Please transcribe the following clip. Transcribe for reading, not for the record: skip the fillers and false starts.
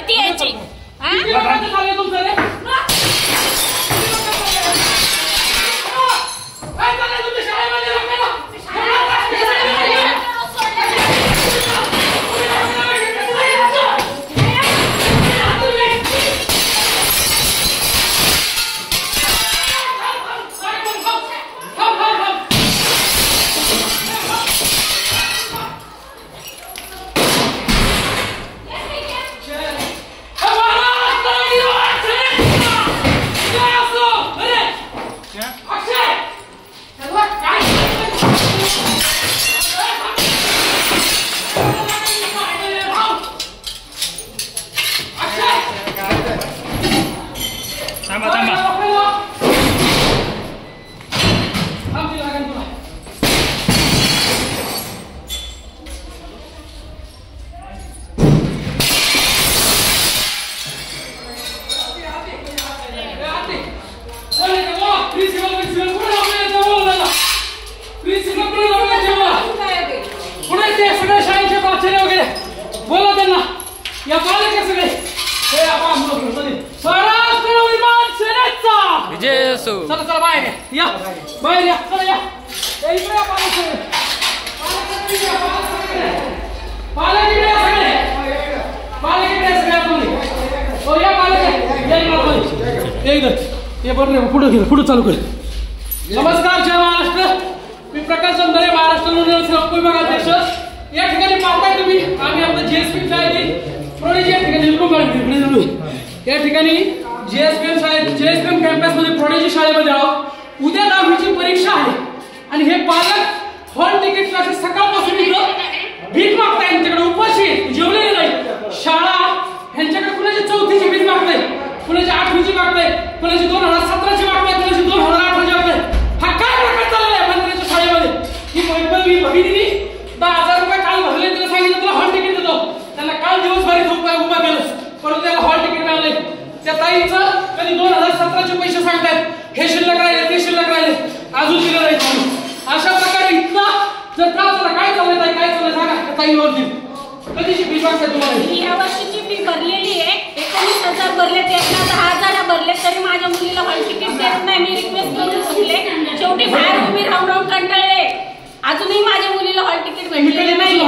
किती यायची विजय असो चला चला बाहेर या बाहेर या चला या इकडे या पालक पुढे चालू कर. नमस्कार, जय महाराष्ट्र. मी प्रकाश चंदरे, महाराष्ट्र विभागाध्यक्ष. या ठिकाणी पाहताय तुम्ही आम्ही आपलं जीएसपी शाळेतील प्रोडेजी या ठिकाणी या ठिकाणी जीएसपीएम कॅम्पस मध्ये प्रोडेजी शाळेमध्ये आहोत. उद्या 10वीची परीक्षा आहे आणि हे पालक हॉल तिकीट क्लासेस सकाळपासून इथं भीक मागताय. यांच्याकडे उपाशी जेवलेले नाही. शाळा ह्यांच्याकडे कुणाची 4थीची भीक मागताय, कुणाची 8वीची मागताय, कुणाची 2017ची मागताय, कुणाची 2018ची मागताय. हा काय प्रकार चाललाय मंत्र्यांच्या शाळेमध्ये? ही भगिनी 10,000 रुपये काल भरले, तिला सांगितलं तुला हॉल तिकीट देतो. त्यांना काल दिवसभर उभा केलं परंतु त्याला हॉल तिकीट मिळाले. त्या ताईचं कधी 2017चे पैसे सांगतायत, हे शिल्लक राहिले ते शिल्लक राहिले, अजून दिलं नाही. अशा प्रकारे इतका जर त्रास झाला. काय चाललंय काय चाललंय सांगा ताईवरती. कधीची फी मागताय तुम्हाला? या वर्षीची फी भरलेली आहे. 19,000 भरले, त्यातला 10,000 भरले तरी माझ्या मुलीला हॉल तिकीट देत नाही. मी रिक्वेस्ट करून बसले, शेवटी बाहेर उभी राहून कंटाळले. अजूनही माझ्या मुलीला हॉल तिकीट भेटलेलं नाही.